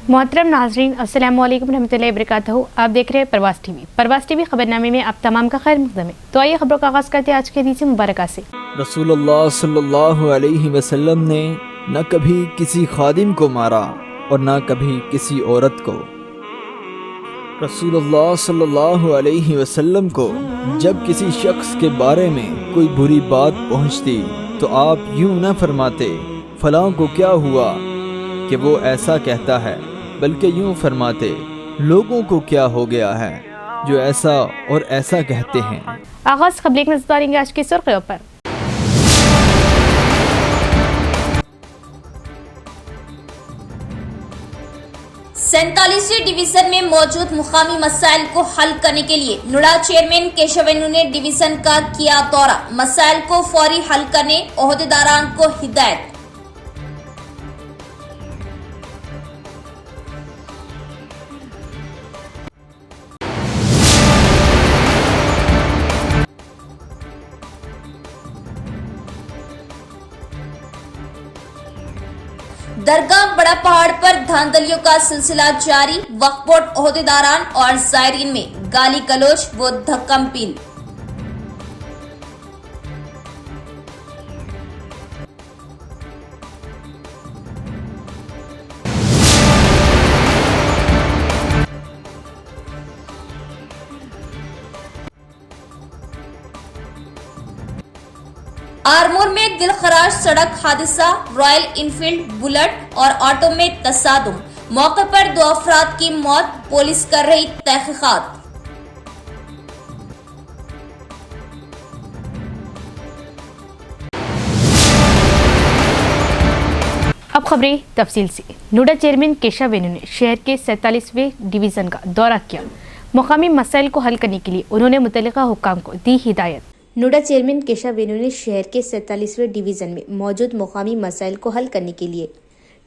मोहतरम नाजरीन, अस्सलाम वालेकुम रहमतुल्लाहि व बरकातहू। आप देख रहे हैं प्रवास टीवी खबरनामे में आप तमाम का खैर मकदम है। तो आइए खबरों का आगाज़ करते हैं आज के हदीस मुबारक से। रसूलुल्लाह सल्लल्लाहु अलैहि वसल्लम ने न कभी किसी खादिम को मारा और न कभी किसी औरत को। रसूलुल्लाह सल्लल्लाहु अलैहि वसल्लम को जब किसी शख्स के बारे में कोई बुरी बात पहुंचती तो आप यूं न फरमाते फलां को क्या हुआ कि वो ऐसा कहता है, बल्कि यूं फरमाते लोगों को क्या हो गया है जो ऐसा और ऐसा कहते हैं। आगाज़ खबर नजर डालेंगे आज की सुर्खियों पर। सैंतालीसवीं डिवीजन में मौजूद मुकामी मसाइल को हल करने के लिए नुडा चेयरमैन केशवेनु ने डिवीजन का किया दौरा। मसाइल को फौरी हल करने ओहदेदारान को हिदायत। दरगाह बड़ा पहाड़ पर धांधलियों का सिलसिला जारी। वक्फ बोर्ड ओहदेदारान और जायरीन में गाली गलौज व धक्कम-पील। आरमूर में दिलखराश सड़क हादसा, रॉयल इनफील्ड बुलेट और ऑटो में तसादुम। मौके पर 2 अफराद की मौत, पुलिस कर रही तहकीकात। अब खबरें तफसील से। नुडा चेयरमैन केशवेनु ने शहर के 47वें डिवीजन का दौरा किया। मुकामी मसाइल को हल करने के लिए उन्होंने मुतल्लिका हुक्काम को दी हिदायत। नुडा चेयरमैन केशवेनु ने शहर के 47वें डिवीजन में मौजूद मुकामी मसाइल को हल करने के लिए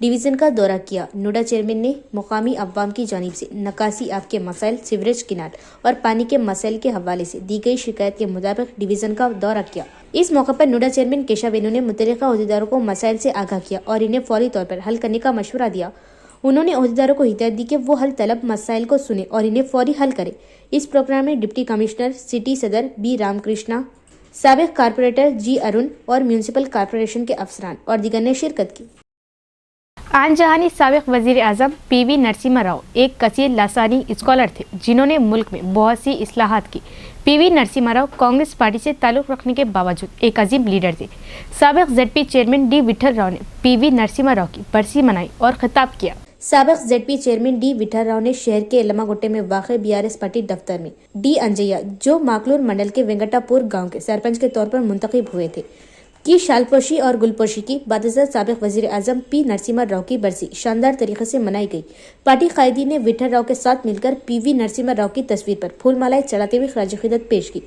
डिवीजन का दौरा किया। नुडा चेयरमैन ने मुकामी अवाम की जानिब से नकासी आब के मसाइल, सीवरेज किनार और पानी के मसाइल के हवाले से दी गई शिकायत के मुताबिक डिवीजन का दौरा किया। इस मौके पर नुडा चेयरमैन केशवेनु ने मुतल्लिका ओहदेदारों को मसाइल से आगाह किया और इन्हें फौरी तौर पर हल करने का मशवरा दिया। उन्होंने ओहदेदारों को हिदायत दी कि वो हल तलब मसाइल को सुने और इन्हें फौरी हल करे। इस प्रोग्राम में डिप्टी कमिश्नर सिटी सदर बी रामकृष्णा, साबिक कारपोरेटर जी अरुण और म्यूनिसिपल कॉरपोरेशन के अफसरान और दीगर ने शिरकत की। आन जहानी साबिक वजीर आजम पीवी नरसिम्हा राव एक कसीर लासानी स्कॉलर थे जिन्होंने मुल्क में बहुत सी इस्लाहात की। पीवी नरसिम्हा राव कांग्रेस पार्टी से ताल्लुक रखने के बावजूद एक अजीम लीडर थे। साबिक ZP chairman D Vithal Rao ने पीवी नरसिम्हा राव की बरसी मनाई और खिताब किया। साबिक ZP chairman D Vithal Rao ने शहर के लमागुट्टे में वाक़ बीआरएस पार्टी दफ्तर में डी अंजैया, जो माकलूर मंडल के वेंकटापुर गांव के सरपंच के तौर पर मुंतखब हुए थे, की शालपोशी और गुलपोशी की। बादशाह साबिक वजीर आजम पी नरसिम्हा राव की बरसी शानदार तरीके से मनाई गई। पार्टी कायदीन ने विठल राव के साथ मिलकर पीवी नरसिम्हा राव की तस्वीर पर फूल मालाएं चढ़ाते हुए खराज खिदमत पेश की।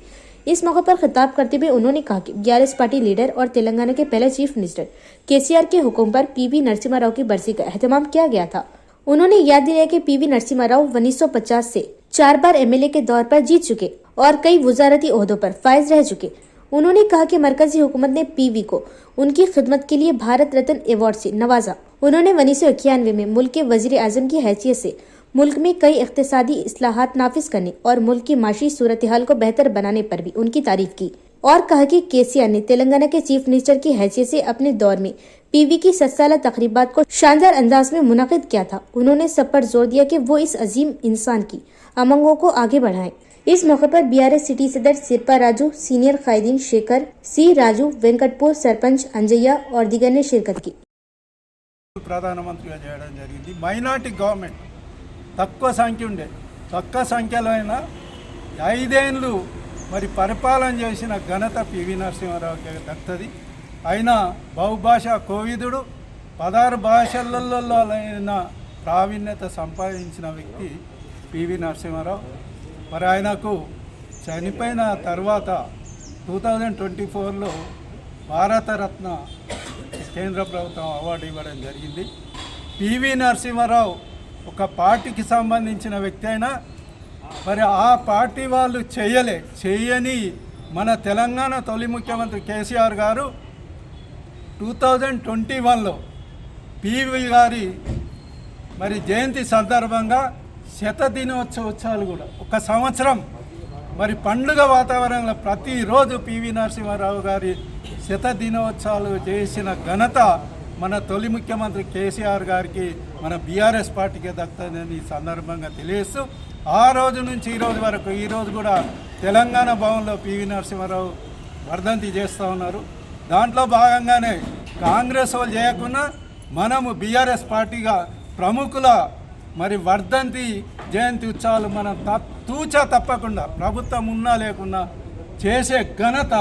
इस मौके पर खिताब करते हुए उन्होंने कहा कि बीआरएस पार्टी लीडर और तेलंगाना के पहले चीफ मिनिस्टर केसीआर के हुक्म पर पीवी नरसिम्हा राव की बरसी का एहतमाम किया गया था। उन्होंने याद दिलाया कि पीवी नरसिम्हा राव 1950 से 4 बार एमएलए के दौर पर जीत चुके और कई वजारती ओहदों पर फायज रह चुके। उन्होंने कहा कि मरकजी हुकूमत ने पीवी को उनकी खिदमत के लिए भारत रत्न अवार्ड से नवाजा। उन्होंने 1991 में मुल्क के वजीर आजम की हैसियत से मुल्क में कई इख्तिसादी इस्लाहात नाफिज करने और मुल्क की माशी सूरत हाल को बेहतर बनाने पर भी उनकी तारीफ की और कहा कि केसीआर ने तेलंगाना के चीफ मिनिस्टर की हैसियत से अपने दौर में पीवी की 7 साला तकरीबात को शानदार अंदाज में मुनाकिद किया था। उन्होंने सब पर जोर दिया कि वो इस अजीम इंसान की अमंगों को आगे बढ़ाएं। इस मौके पर बीआरएस सिटी सदर सिरपा राजू, सीनियर कायदीन शेखर सी राजू, वेंकटपुर सरपंच अंजయ్య और दीगर ने शिरकत की। ప్రధానమంత్రిగా చేయడం జరిగింది। మైనారిటీ గవర్నమెంట్ తక్కువ సంఖ్య ఉండే, తక్కువ సంఖ్యలో అయినా 5 ఏళ్ళు మరి పరిపాలన చేసిన ఘనత పివి నరసింహారావుకి దక్కుతుంది। అయినా బహుభాషా కోవిదుడు, 16 భాషలలో ప్రావీణ్యత సంపాదించిన వ్యక్తి పివి నరసింహారావు। మరి ఆయనకు చనిపోయిన తర్వాత 2024లో భారతరత్న కేంద్ర ప్రభుత్వం అవార్డు ఇవ్వడం జరిగింది। పివి నరసింహారావు ఒక పార్టీకి సంబంధించిన వ్యక్తి అయినా మరి ఆ పార్టీ వాళ్ళు చేయని మన తెలంగాణ తొలి ముఖ్యమంత్రి కేసీఆర్ గారు 2021లో పీవీ గారి మరి జయంతి సందర్భంగా శతదినోత్సవాలు కూడా ఒక సంవత్సరం మరి పండుగ వాతావరణంలో ప్రతిరోజు పివి నరసింహారావు గారి శతదినోత్సవాలు చేసిన ఘనత మన తొలి ముఖ్యమంత్రి కేసీఆర్ గారికి మన బీఆర్ఎస్ పార్టీకి దక్కుతుందని ఈ సందర్భంగా తెలియజేస్తూ ఆ రోజు నుంచి ఈ రోజు వరకు ఈరోజు కూడా తెలంగాణ భవన్లో పివి నరసింహారావు వర్ధంతి చేస్తూ ఉన్నారు. దాంట్లో భాగంగానే కాంగ్రెస్ వాళ్ళు చేయకుండా మనము బీఆర్ఎస్ పార్టీగా ప్రముఖుల మరి వర్ధంతి జయంతి ఉత్సవాలు మనం తూచా తప్పకుండా ప్రభుత్వం ఉన్నా లేకున్నా చేసే ఘనత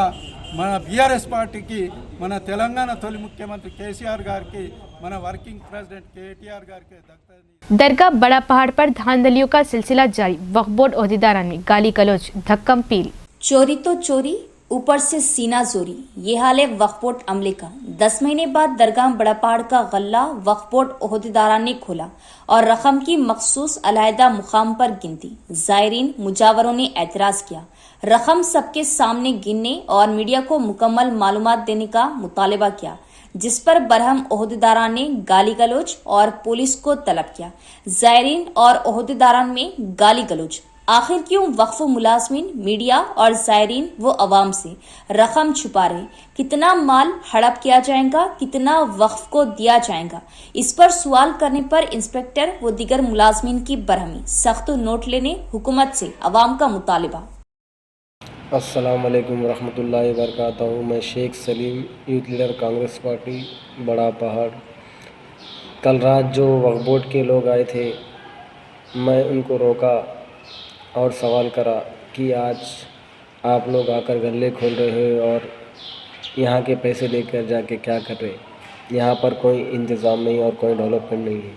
మన బీఆర్ఎస్ పార్టీకి, మన తెలంగాణ తొలి ముఖ్యమంత్రి కేసీఆర్ గారికి, మన వర్కింగ్ प्रेसिडेंट केटीआर గారికి దక్కుతుంది. दरगाह बड़ा पहाड़ पर धांधलियों का सिलसिला जारी, वक्फ बोर्ड ओहदेदारान में गाली गलौज, धक्कम पील। चोरी तो चोरी, ऊपर से सीना जोरी, ये हाल है वक्फ बोर्ड अमले का। 10 महीने बाद दरगाह बड़ा पहाड़ का गल्ला वक्फ बोर्ड ओहदेदारान ने खोला और रकम की मखसूस अलहदा मुकाम पर गिनती। जायरीन मुजावरों ने एतराज किया, रकम सबके सामने गिनने और मीडिया को मुकम्मल मालूमात देने का मुतालबा किया, जिस पर बरहम ओहदेदारान ने गाली गलौज और पुलिस को तलब किया। जायरीन और ओहदेदारान में गाली गलौज, आखिर क्यों वक्फ मुलाजमीन, मीडिया और जायरीन वो अवाम से रकम छुपा रहे? कितना माल हड़प किया जाएगा, कितना वक्फ को दिया जाएगा? इस पर सवाल करने पर इंस्पेक्टर व दीगर मुलाजमीन की बरहमी, सख्त नोट लेने हुकूमत से अवाम का मुतालबा। अस्सलाम वालेकुम रहमतुल्लाहि व बरकातहू। मैं Sheikh Salim, youth leader Congress party Bada Pahad. कल रात जो वक्फ बोर्ड के लोग आए थे, मैं उनको रोका और सवाल करा कि आज आप लोग आकर गल्ले खोल रहे हो और यहाँ के पैसे लेकर जाके क्या कर रहे? यहाँ पर कोई इंतज़ाम नहीं और कोई डेवलपमेंट नहीं है।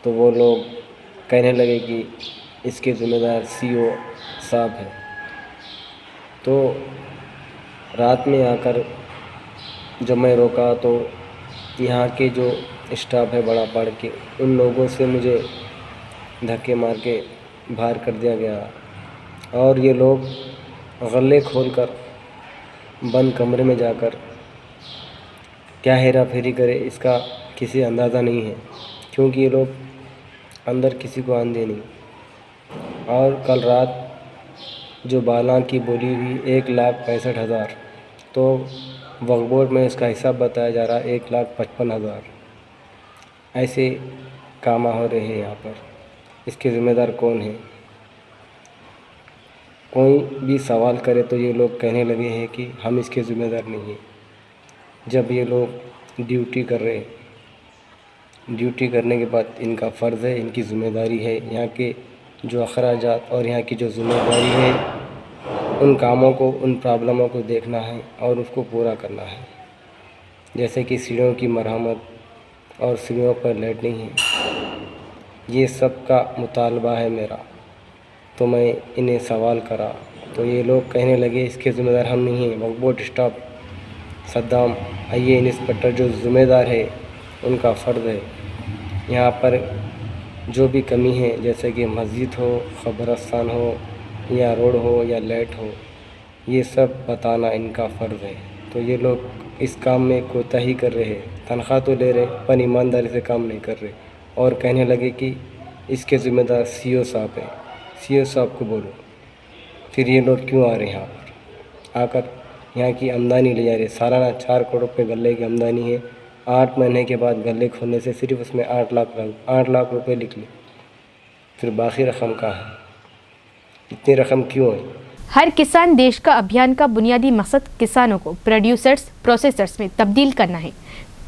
तो वो लोग कहने लगे कि इसके ज़िम्मेदार सीईओ साहब हैं। तो रात में आकर जब मैं रोका तो यहाँ के जो स्टाफ है बड़ा पहाड़ के, उन लोगों से मुझे धक्के मार के बाहर कर दिया गया और ये लोग गल्ले खोलकर बंद कमरे में जाकर क्या हेरा फेरी करे इसका किसी अंदाज़ा नहीं है, क्योंकि ये लोग अंदर किसी को आने नहीं। और कल रात जो बाला की बोली हुई 1,65,000, तो वक्फ बोर्ड में इसका हिसाब बताया जा रहा है 1,55,000। ऐसे काम हो रहे हैं यहाँ पर। इसके ज़िम्मेदार कौन है? कोई भी सवाल करे तो ये लोग कहने लगे हैं कि हम इसके ज़िम्मेदार नहीं हैं, जब ये लोग ड्यूटी कर रहे हैं। ड्यूटी करने के बाद इनका फ़र्ज़ है, इनकी ज़िम्मेदारी है यहाँ के जो अखराजात और यहाँ की जो ज़िम्मेदारी है, उन कामों को, उन प्रॉब्लमों को देखना है और उसको पूरा करना है। जैसे कि सीढ़ियों की मरम्मत और सीढ़ियों पर लाइट नहीं है, ये सब का मुतालबा है मेरा। तो मैं इन्हें सवाल करा तो ये लोग कहने लगे इसके ज़िम्मेदार हम नहीं हैं, वक्फ बोर्ड स्टाफ सद्दाम आइए इंस्पेक्टर जो ज़िम्मेदार है उनका फ़र्ज़ है। यहाँ पर जो भी कमी है, जैसे कि मस्जिद हो, ख़बरस्तान हो या रोड हो या लाइट हो, ये सब बताना इनका फ़र्ज़ है। तो ये लोग इस काम में कोताही कर रहे हैं, तनख्वाह तो ले रहे पर ईमानदारी से काम नहीं कर रहे और कहने लगे कि इसके ज़िम्मेदार सीईओ साहब है। सीईओ साहब को बोलो। फिर ये लोग क्यों आ रहे हैं यहाँ पर? आकर यहाँ की आमदनी ले जा रहे। सालाना 4 करोड़ रुपये गले की आमदनी है। 8 महीने के बाद गले खोलने से सिर्फ उसमें 8 लाख रुपये निकले, फिर बाकी रकम कहाँ है? इतनी रकम क्यों है? हर किसान देश का अभियान का बुनियादी मकसद किसानों को प्रोड्यूसर्स प्रोसेसर्स में तब्दील करना है।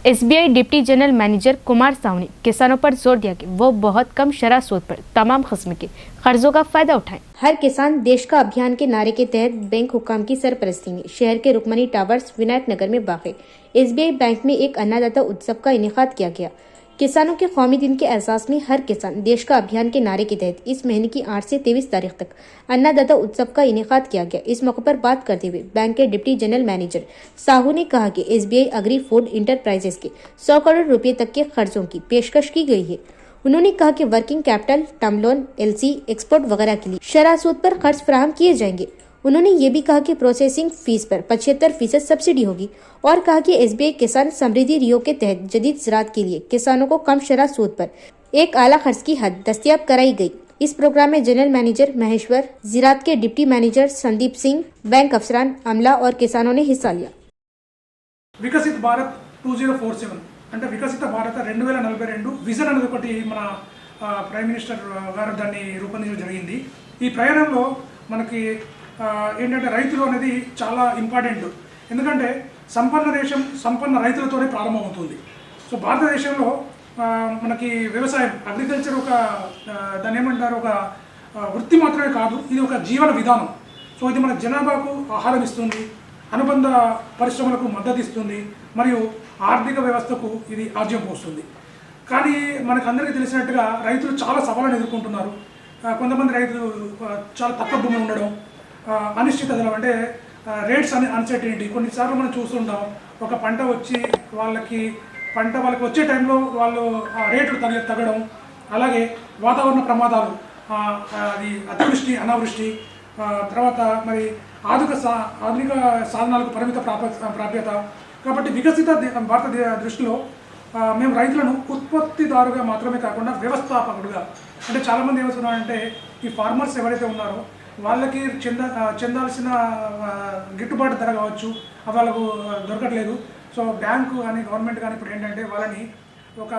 SBI deputy general manager Kumar Sahu ने किसानों पर जोर दिया कि वो बहुत कम शरह सूद पर तमाम किस्म के कर्जों का फायदा उठाएं। हर किसान देश का अभियान के नारे के तहत बैंक हुकाम की सरपरस्ती में शहर के रुकमनी टावर्स विनायक नगर में वाक़ एसबीआई बैंक में एक अन्नदाता उत्सव का इनेकाद किया गया। किसानों के कौमी दिन के एहसास में हर किसान देश का अभियान के नारे के तहत इस महीने की 8 से 23 तारीख तक अन्नदाता उत्सव का इनेकाद किया गया। इस मौके पर बात करते हुए बैंक के डिप्टी जनरल मैनेजर साहू ने कहा कि एसबीआई अग्री फूड इंटरप्राइजेस के 100 करोड़ रुपए तक के खर्चों की पेशकश की गई है। उन्होंने कहा कि working capital, term loan, LC, export वगैरह के लिए शरह सूद पर खर्च फराहम किए जाएंगे। उन्होंने ये भी कहा कि प्रोसेसिंग फीस पर 75% सब्सिडी होगी और कहा कि एसबीआई किसान समृद्धि रियो के तहत जदीद ज़राअत के लिए किसानों को कम शरह सूद पर एक आला खर्च की हद दस्तयाब कराई गई। इस प्रोग्राम में जनरल मैनेजर महेश्वर, ज़राअत के deputy manager Sandeep Singh, bank अफसरान, अमला और किसानों ने हिस्सा लिया। వికసిత్ భారత్ 2047 అంటే వికసిత భారత 2042 విజన్ అనేది ఒకటి మన ప్రైమ్ మినిస్టర్ గారు దాన్ని రూపొందించడం జరిగింది. ఈ ప్రయాణంలో మనకి ఏంటంటే రైతులు అనేది చాలా ఇంపార్టెంట్. ఎందుకంటే సంపన్న దేశం సంపన్న రైతులతోనే ప్రారంభమవుతుంది. సో భారతదేశంలో మనకి వ్యవసాయం అగ్రికల్చర్ ఒక దాన్ని ఏమంటారు ఒక వృత్తి మాత్రమే కాదు, ఇది ఒక జీవన విధానం. సో ఇది మన జనాభాకు ఆహారం ఇస్తుంది, అనుబంధ పరిశ్రమలకు మద్దతు ఇస్తుంది, మరియు ఆర్థిక వ్యవస్థకు ఇది ఆజ్యం పోస్తుంది. కానీ మనకు అందరికీ తెలిసినట్టుగా రైతులు చాలా సవాళ్ళను ఎదుర్కొంటున్నారు. కొంతమంది రైతులు చాలా తక్కువ భూమి ఉండడం, అనిశ్చితలు అంటే రేట్స్ అన్సర్టనిటీ. కొన్నిసార్లు మనం చూస్తుంటాం, ఒక పంట వచ్చి వాళ్ళకి వచ్చే టైంలో వాళ్ళు రేట్లు తగ్గడం, అలాగే వాతావరణ ప్రమాదాలు, అది అతివృష్టి, అనావృష్టి, తర్వాత మరి ఆధునిక సాధనాలకు పరిమిత ప్రాప్యత. కాబట్టి వికసిత భారత దృష్టిలో మేము రైతులను ఉత్పత్తిదారుగా మాత్రమే కాకుండా వ్యవస్థాపకుడుగా, అంటే చాలామంది ఏమవుతున్నారంటే ఈ ఫార్మర్స్ ఎవరైతే ఉన్నారో వాళ్ళకి చెందాల్సిన గిట్టుబాటు ధర కావచ్చు వాళ్ళకు దొరకట్లేదు. సో బ్యాంకు కానీ గవర్నమెంట్ కానీ ఇప్పుడు ఏంటంటే వాళ్ళని ఒక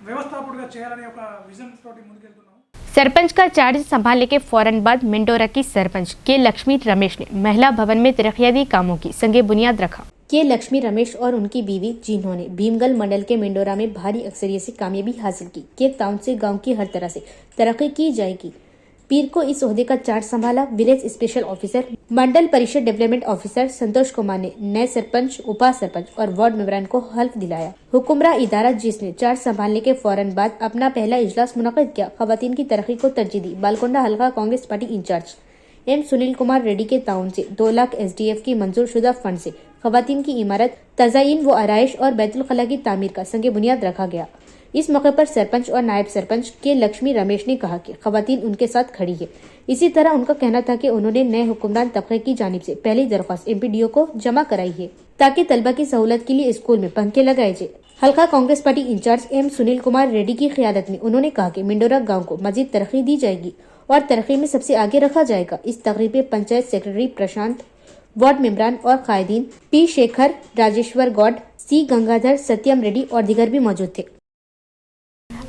వ్యవస్థాపకుడుగా చేయాలనే ఒక విజన్ తోటి ముందుకెళ్తున్నాం. सरपंच का चार्ज संभालने के फौरन बाद मिंडोरा की सरपंच के लक्ष्मी रमेश ने महिला भवन में तरक्याती कामों की संगे बुनियाद रखा। के लक्ष्मी रमेश और उनकी बीवी, जिन्होंने भीमगल मंडल के मिंडोरा में भारी अक्सरियत से कामयाबी हासिल की, के टाउन से गांव की हर तरह से तरक्की की जाएगी। पीर को इस ओहदे का चार्ज संभाला विलेज स्पेशल ऑफिसर मंडल परिषद डेवलपमेंट ऑफिसर संतोष कुमार ने नए सरपंच, उपा सरपंच और वार्ड मेंबरान को हल्फ दिलाया। हुकुमरा इदारा जिसने चार्ज संभालने के फौरन बाद अपना पहला इजलास मुनक़िद किया, खवातीन की तरक्की को तरजीह दी। बालकोंडा हल्का Congress party incharge M Sunil Kumar Reddy के ताउन से 2 लाख SDF की मंजूर शुदा फंड से खवातीन की इमारत, तज़ाइन व आराइश और बैतुल खला की तामीर का संगे बुनियाद रखा गया। इस मौके पर सरपंच और नायब सरपंच के लक्ष्मी रमेश ने कहा कि खवातीन उनके साथ खड़ी है। इसी तरह उनका कहना था कि उन्होंने नए हुक्मरान तबके की जानिब से पहली दरख्वास्त MPDO को जमा कराई है ताकि तलबा की सहूलत के लिए स्कूल में पंखे लगाए जाए। हल्का Congress party incharge M Sunil Kumar Reddy की क़ियादत में उन्होंने कहा कि मिंडोरा गाँव को मजीद तरक्की दी जाएगी और तरक्की में सबसे आगे रखा जाएगा। इस तकरीब में पंचायत सेक्रेटरी प्रशांत, वार्ड मेंबरान और कायदीन P शेखर, राजेश्वर गौड, C गंगाधर, सत्यम रेड्डी और दीगर भी मौजूद थे।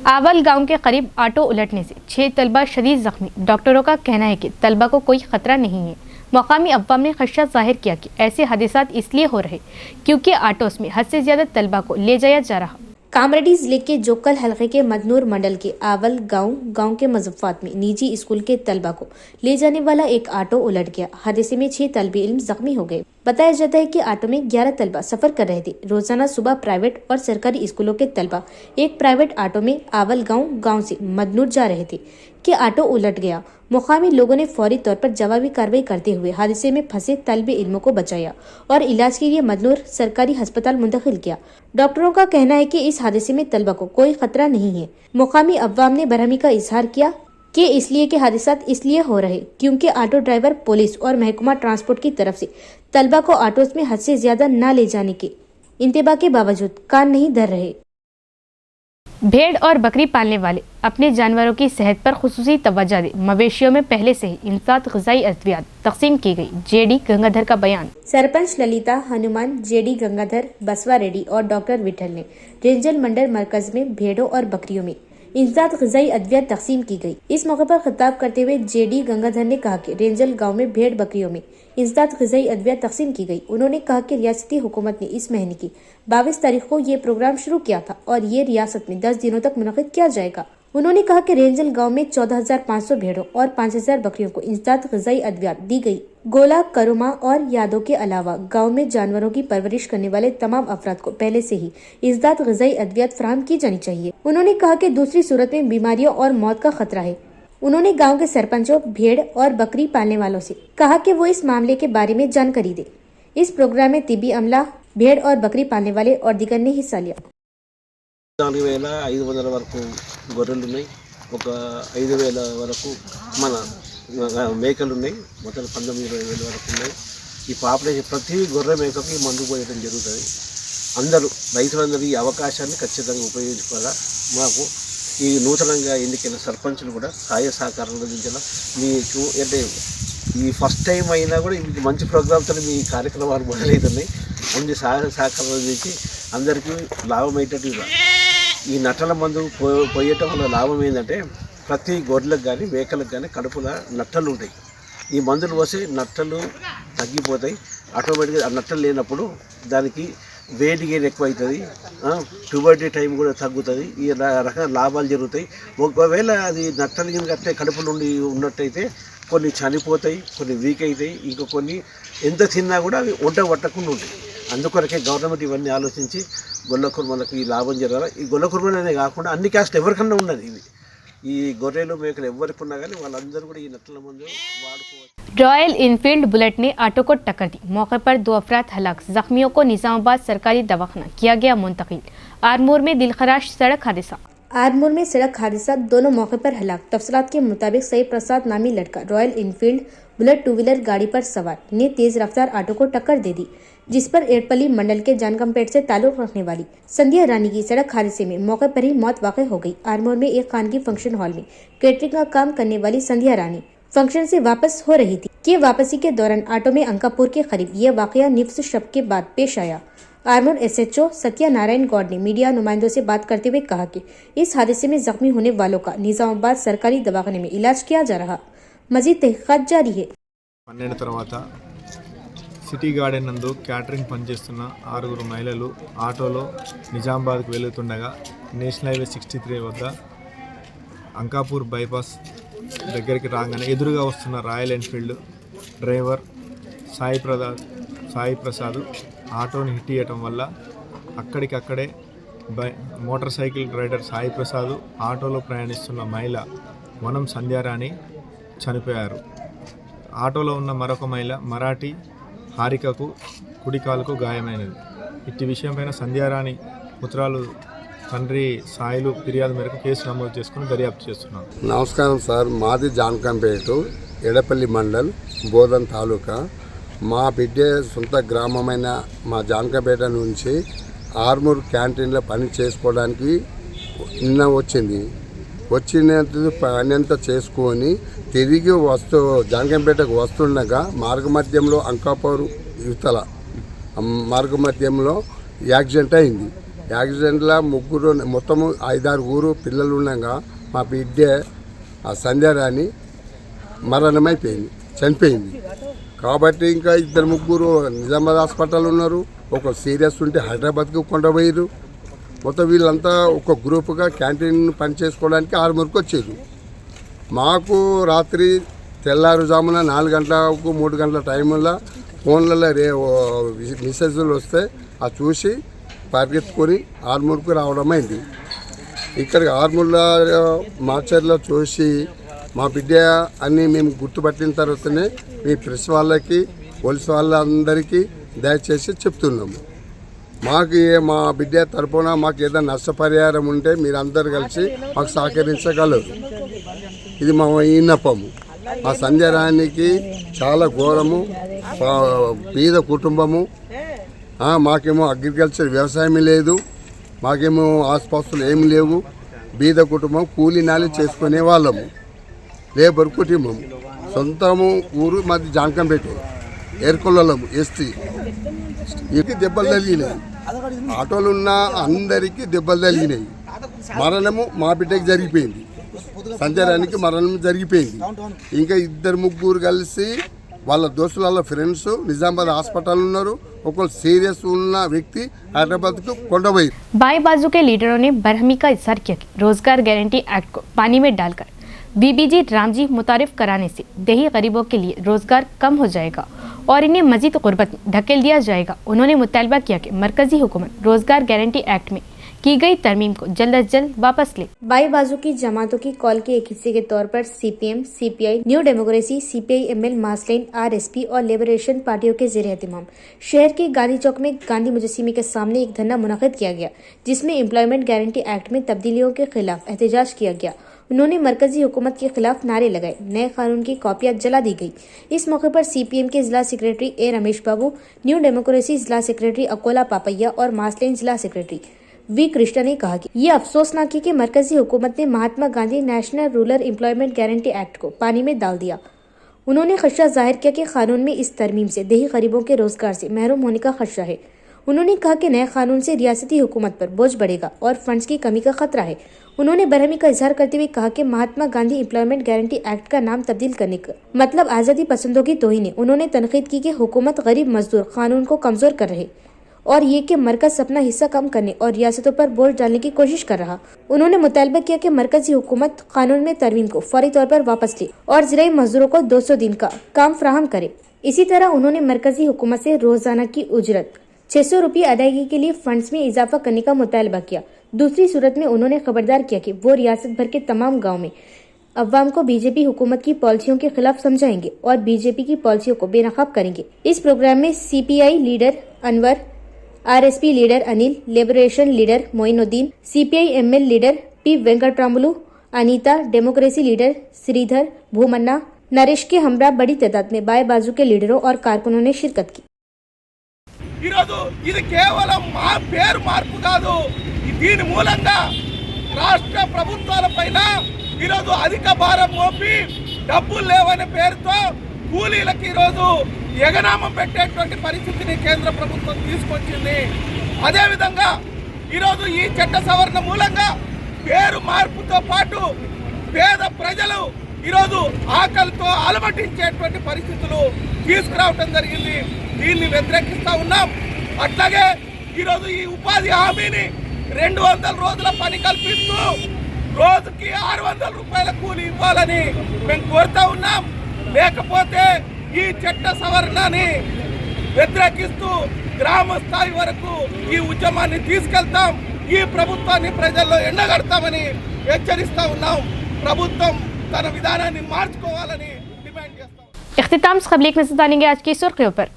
आवल गांव के करीब ऑटो उलटने से 6 तलबा शदीद जख्मी। डॉक्टरों का कहना है कि तलबा को कोई खतरा नहीं है। मकामी अवाम ने खदशा जाहिर किया कि ऐसे हादसात इसलिए हो रहे क्योंकि ऑटोस में हद से ज्यादा तलबा को ले जाया जा रहा। कामरेड्डी जिले के जोकल हलके के मदनूर मंडल के आवल गांव के मज़फ़ात में निजी स्कूल के तलबा को ले जाने वाला एक ऑटो उलट गया। हादसे में 6 तलबे इल्म जख्मी हो गए। बताया जाता है कि ऑटो में 11 तलबा सफर कर रहे थे। रोजाना सुबह प्राइवेट और सरकारी स्कूलों के तलबा एक प्राइवेट ऑटो में आवल गांव से मदनूर जा रहे थे कि ऑटो उलट गया। मुकामी लोगों ने फौरी तौर पर जवाबी कार्रवाई करते हुए हादसे में फंसे तलबे इल्मों को बचाया और इलाज के लिए मदनूर सरकारी अस्पताल मुंतकिल किया। डॉक्टरों का कहना है कि इस हादसे में तलबा को कोई खतरा नहीं है। मुकामी अवाम ने बरहमी का इजहार किया कि इसलिए के हादसात इसलिए हो रहे क्योंकि ऑटो ड्राइवर, पुलिस और महकमा ट्रांसपोर्ट की तरफ से तलबा को ऑटोस में हद से ज्यादा न ले जाने के इंतबा के बावजूद कान नहीं धर रहे। भेड़ और बकरी पालने वाले अपने जानवरों की सेहत पर खुसूसी तवज्जो दें। मवेशियों में पहले से ही इंसात ग़िज़ाई अद्वियात तकसीम की गई। JD गंगाधर का बयान। सरपंच ललिता हनुमान, JD गंगाधर, बसवा रेड्डी और डॉक्टर विठल ने रेंजल मंडल मरकज में भेड़ों और बकरियों में इंसात ग़िज़ाई अद्वियात तकसीम की गई। इस मौके पर खिताब करते हुए JD गंगाधर ने कहा कि रेंजल गाँव में भेड़ बकरियों में इंसात ग़िज़ाई अद्वियात तकसीम की गई। उन्होंने कहा कि रियासती हुकूमत ने इस महीने की 22 तारीख को ये प्रोग्राम शुरू किया था और ये रियासत में 10 दिनों तक मुनक़िद किया जाएगा। उन्होंने कहा कि रेंजल गांव में 14,500 भेड़ों और 5,000 बकरियों को इंसात ग़िज़ाई अद्वियात दी गई। गोला, करुमा और यादों के अलावा गांव में जानवरों की परवरिश करने वाले तमाम अफराद को पहले से ही इंसात ग़िज़ाई अद्वियात फराहम की जानी चाहिए। उन्होंने कहा कि दूसरी सूरत में बीमारियों और मौत का खतरा है। उन्होंने गांव के सरपंचों, भेड़ और बकरी पालने वालों से कहा कि वो इस मामले के बारे में जानकारी दे। इस प्रोग्राम में तिबी अमला, भेड़ और बकरी पालने वाले और दीगर ने हिस्सा लिया। 4,500 వరకు గొర్రెలు ఉన్నాయి, ఒక 5,000 వరకు మన మేకలు ఉన్నాయి, మొత్తం 19,000 వరకు ఉన్నాయి. ఈ పాపులేషన్ ప్రతి గొర్రె మేకకి మందు పోయడం జరుగుతుంది. అందరూ రైతులందరూ ఈ అవకాశాన్ని ఖచ్చితంగా ఉపయోగించుకోవాలా. మాకు ఈ నూతనంగా ఎన్నికైన సర్పంచులు కూడా సహాయ సహకారాలు అందించాలి. మీకు అంటే ఈ ఫస్ట్ టైం అయినా కూడా మీకు మంచి ప్రోగ్రామ్తో మీ కార్యక్రమాలు మొదలవుతున్నాయి. మంచి సహాయ సహకారాలు అందించి అందరికీ లాభం అయ్యేటట్టు ఈ నట్టల మందు పోయటం వల్ల లాభం ఏంటంటే ప్రతి గొర్రెలకు కానీ మేకలకు కానీ కడుపులో నట్టలు ఉంటాయి. ఈ మందులు పోసి నట్టలు తగ్గిపోతాయి. ఆటోమేటిక్గా ఆ నట్టలు లేనప్పుడు దానికి వెయిట్ గెయిన్ ఎక్కువ అవుతుంది, ప్యూబర్టీ టైం కూడా తగ్గుతుంది. ఈ రకాల లాభాలు జరుగుతాయి. ఒకవేళ అది నట్టలు కింద కట్టే కడుపు నుండి ఉన్నట్టయితే కొన్ని చనిపోతాయి, కొన్ని వీక్ అవుతాయి, ఇంకా కొన్ని ఎంత తిన్నా కూడా అవి వంట పట్టకుండా ఉంటాయి. అందుకొరకే గవర్నమెంట్ ఇవన్నీ ఆలోచించి గొల్ల కుర్మలకు ఈ లాభం జరగాలి. ఈ గొల్ల కుర్మలనే కాకుండా అన్ని క్యాస్ట్లు ఎవరికన్నా ఉన్నది. ఇవి ఈ గొర్రెలు మేకలు ఎవరికి ఉన్నా కానీ వాళ్ళందరూ కూడా ఈ నట్టల మందు వాడుకోవచ్చు. रॉयल इनफील्ड बुलेट ने ऑटो को टक्कर दी। मौके पर 2 अफराद हलाक, जख्मियों को निजामाबाद सरकारी दवाखाना किया गया मुंतकिल। आरमूर में दिलखराश सड़क हादसा। आरमूर में सड़क हादसा, दोनों मौके पर हलाक। तफसीलात के मुताबिक सई प्रसाद नामी लड़का रॉयल इनफील्ड बुलेट 2 व्हीलर गाड़ी पर सवार ने तेज रफ्तार ऑटो को टक्कर दे दी, जिस पर एड़पल्ली मंडल के जानकमपेट से ताल्लुक रखने वाली संध्या रानी की सड़क हादसे में मौके पर ही मौत वाक़ हो गई। आरमूर में एक खानगी फंक्शन हॉल में केटरिंग का काम करने वाली संध्या रानी फंक्शन से वापस हो रही थी कि वापसी के दौरान ऑटो में अंकापुर के करीब यह वाकया निफ्स शब के बाद पेश आया। आरमूर SHO सत्यनारायण गौड़ ने मीडिया नुमाइंदों से बात करते हुए कहा कि इस हादसे में जख्मी होने वालों का निजामाबाद सरकारी दवाखाने में इलाज किया जा रहा। मजीद तहकीकात जारी है। 12 తర్వాత సిటీ గార్డెన్ నందు క్యాటరింగ్ పనిచేస్తున్న 6 మహిళలు ఆటోలో నిజామాబాద్కు వెళుతుండగా నేషనల్ హైవే 63 వద్ద అంకాపూర్ బైపాస్ దగ్గరికి రాగానే ఎదురుగా వస్తున్న Royal Enfield driver Sai Prasad ఆటోని హిట్ చేయటం వల్ల అక్కడికక్కడే motorcycle rider Sai Prasad, ఆటోలో ప్రయాణిస్తున్న మహిళ వనం సంధ్యారాణి చనిపోయారు. ఆటోలో ఉన్న మరొక మహిళ మరాఠీ హారికకు కుడికాలకు గాయమైనది. ఇట్టి విషయంపైన సంధ్యారాణి పుత్రాలు తండ్రి సాయిలు ఫిర్యాదు మేరకు కేసు నమోదు చేసుకుని దర్యాప్తు చేస్తున్నారు. నమస్కారం సార్, మాది జాన్కంపేట ఎడపల్లి మండల్ బోధన్ తాలూకా. మా బిడ్డ సొంత గ్రామమైన మా జాన్కంపేట నుంచి ఆర్మూర్ క్యాంటీన్లో పని చేసుకోవడానికి నిన్న వచ్చిన పని అంతా చేసుకొని తిరిగి జాన్కంపేటకు వస్తుండగా మార్గమధ్యంలో అంకాపూర్ యువతల మార్గమధ్యంలో యాక్సిడెంట్ అయింది. యాక్సిడెంట్లో మొత్తము 5-6 పిల్లలు ఉండగా మా బిడ్డ ఆ సంధ్యారాణి చనిపోయింది. కాబట్టి ఇంకా 2-3 నిజామాబాద్ హాస్పిటల్ ఉన్నారు. ఒక సీరియస్ ఉంటే హైదరాబాద్కు కొండపోయారు. మొత్తం వీళ్ళంతా ఒక గ్రూపుగా క్యాంటీన్ పని చేసుకోవడానికి ఆర్మూర్కి వచ్చారు. మాకు రాత్రి తెల్లారుజామున 4 గంటలకు 3 గంటల టైంలో ఫోన్లలో మెసేజ్లు వస్తే అది చూసి పరిగెత్తుకొని ఆర్మూర్కు రావడం అయింది. ఇక్కడ ఆర్మూర్లో మార్చర్లో చూసి మా బిడ్డ అన్నీ మేము గుర్తుపట్టిన తర్వాతనే మీ ప్రెస్ వాళ్ళకి పోలీసు వాళ్ళందరికీ దయచేసి చెప్తున్నాము. మా బిడ్డ తరపున మాకు ఏదైనా నష్టపరిహారం ఉంటే మీరందరూ కలిసి మాకు సహకరించగలరు. ఇది మా విన్నపము. మా సంధ్యారానికి చాలా ఘోరము, పేద కుటుంబము. మాకేమో అగ్రికల్చర్ వ్యవసాయం లేదు, మాకేమో ఆసుపత్రులు ఏమి లేవు. బీద కుటుంబం, కూలీ నాలి చేసుకునే వాళ్ళము, లేబర్ కుటుంబం. సొంతము ఊరు మాది జాన్కంపేట, ఏర్కొల్లము ఎస్టీ. ఇది దెబ్బలు తగిలినాయి. ఆటోలు ఉన్న అందరికీ దెబ్బలు తగిలినాయి. మరణము మా బిడ్డకి జరిగిపోయింది, సంధ్యారానికి మరణం జరిగిపోయింది. ఇంకా 2-3 కలిసి వాళ్ళ దోస్తుల వాళ్ళ ఫ్రెండ్స్ నిజామాబాద్ హాస్పిటల్ ఉన్నారు. ఒకరు సీరియస్ ఉన్న వ్యక్తి హైదరాబాద్కు కొండపోయి. बाएं बाजू के लीडरों ने बरहमी का इजहार किया कि रोजगार गारंटी एक्ट को पानी में डालकर बीबीजी रामजी मुतारिफ कराने से देही गरीबों के लिए रोजगार कम हो जाएगा और इन्हें मजीद गुर्बत में धकेल दिया जाएगा। उन्होंने मुतालबा किया कि मरकजी हुकूमत रोजगार गारंटी एक्ट में की गई तरमीम को जल्द अज जल्द वापस ले। बाई बाजू की जमातों की कॉल के एक हिस्से के तौर पर CPM, CPI, new democracy, CPI-ML, मासलेन, RSP और लिबरेशन पार्टियों के जेर एहतमाम शहर के गांधी चौक में गांधी मुजस्सिमे के सामने एक धरना मुनक़िद किया गया, जिसमें एम्प्लॉयमेंट गारंटी एक्ट में तब्दीलियों के खिलाफ एहतजाज किया गया। उन्होंने मरकजी हुकूमत के खिलाफ नारे लगाए, नए कानून की कॉपियां जला दी गई। इस मौके पर CPM के जिला secretary A Ramesh Babu, new democracy जिला सेक्रेटरी अकोला पापैया और मासलेन जिला सेक्रेटरी वी कृष्णा ने कहा कि ये अफसोसनाक है कि मरकजी हुकूमत ने Mahatma Gandhi national rural employment guarantee act को पानी में डाल दिया। उन्होंने खदशा जाहिर किया कि कानून में इस तरमीम से देही गरीबों के रोजगार से महरूम होने का खदशा है। उन्होंने कहा कि नए कानून से रियासती हुकूमत पर बोझ बढ़ेगा और फंड्स की कमी का खतरा है। उन्होंने बरहमी का इजहार करते हुए कहा कि Mahatma Gandhi employment guarantee act का नाम तब्दील करने का मतलब आज़ादी पसंदों की तौहीन है। उन्होंने तनकीद की कि हुकूमत गरीब मजदूर कानून को कमजोर कर रहे और ये कि मरकज अपना हिस्सा कम करने और रियासतों पर बोझ डालने की कोशिश कर रहा। उन्होंने मुतालबा किया कि मरकजी हुकूमत कानून में तरमीम को फौरी तौर पर वापस ले और ज़राई मजदूरों को 200 दिन का काम फराहम करे। इसी तरह उन्होंने मरकजी हुकूमत से रोजाना की उजरत 600 रुपये अदायगी के लिए फंड्स में इजाफा करने का मुतालबा किया। दूसरी सूरत में उन्होंने खबरदार किया कि वो रियासत भर के तमाम गाँव में अवाम को बीजेपी हुकूमत की पॉलिसियों के खिलाफ समझाएंगे और बीजेपी की पॉलिसियों को बेनकाब करेंगे। इस प्रोग्राम में CPI leader Anwar, RSP leader Anil, Liberation leader Moinuddin, CPI ML leader P Venkatramulu, Anita, democracy leader Sridhar, Bhumanna, Naresh के हमरा बड़ी तादाद में बाएं बाजू के लीडरों और कारकुनों ने शिरकत की। ఇది కేవలం మా పేరు మార్పు కాదు, దీని మూలంగా రాష్ట్ర ప్రభుత్వాలపైన ఈరోజు అధిక భారం మోపి డబ్బులు లేవనే పేరుతో కూలీలకు ఈరోజు ఎగనామం పెట్టేటువంటి పరిస్థితిని కేంద్ర ప్రభుత్వం తీసుకొచ్చింది। అదేవిధంగా ఈరోజు ఈ చట్ట సవరణ మూలంగా పేరు మార్పుతో పాటు పేద ప్రజలు ఈరోజు ఆకలితో అలమటించేటువంటి పరిస్థితులు తీసుకురావడం జరిగింది। దీన్ని వ్యతిరేకిస్తూ ఉన్నాం। అట్లాగే ఈరోజు ఈ ఉపాధి హామీని 200 రోజుల పని కల్పిస్తూ రోజుకి 600 రూపాయల కూలి ఇవ్వాలని మేము కోరుతా ఉన్నాం। లేకపోతే ఈ చట్ట సవరణని వ్యతిరేకిస్తూ గ్రామ స్థాయి వరకు ఈ ఉద్యమాన్ని తీసుకెళ్తాం। ఈ ప్రభుత్వాన్ని ప్రజల్లో ఎండగడతామని హెచ్చరిస్తా ఉన్నాం। ప్రభుత్వం తన విధానాన్ని మార్చుకోవాలని డిమాండ్ చేస్తాం। इख्तिताम से खबरें एक नजर डालेंगे आज की सुर्खियों पर।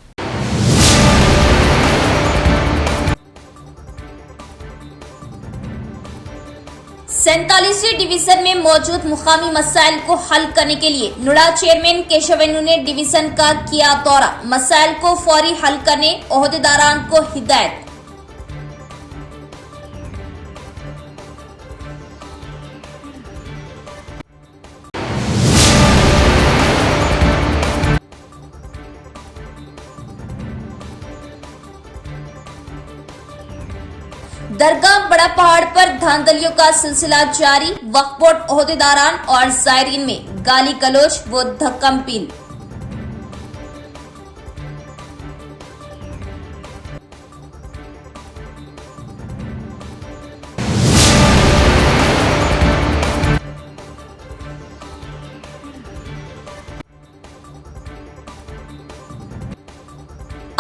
सैंतालीसवीं डिवीजन में मौजूद मुकामी मसाइल को हल करने के लिए नुड़ा चेयरमैन केशवेनु ने डिवीजन का किया दौरा। मसाइल को फौरी हल करने ओहदेदारान को हिदायत। दरगाह बड़ा पहाड़ पर धांधलियों का सिलसिला जारी। वक्फ बोर्ड ओहदेदारान और जायरीन में गाली गलौज व धक्कम-पील।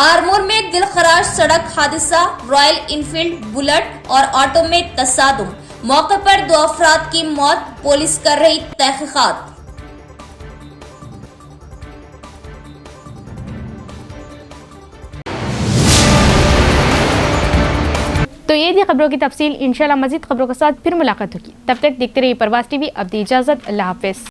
आरमोर में दिलखराश सड़क हादसा, रॉयल इनफील्ड बुलेट और ऑटो में तसादुम। मौके पर 2 अफराद की मौत, पुलिस कर रही तहकीकात। तो ये थी खबरों की तफसील। इंशाल्लाह मजीद खबरों के साथ फिर मुलाकात होगी। तब तक देखते रहिए प्रवास टीवी। अब दी इजाजत, अल्लाह हाफिज।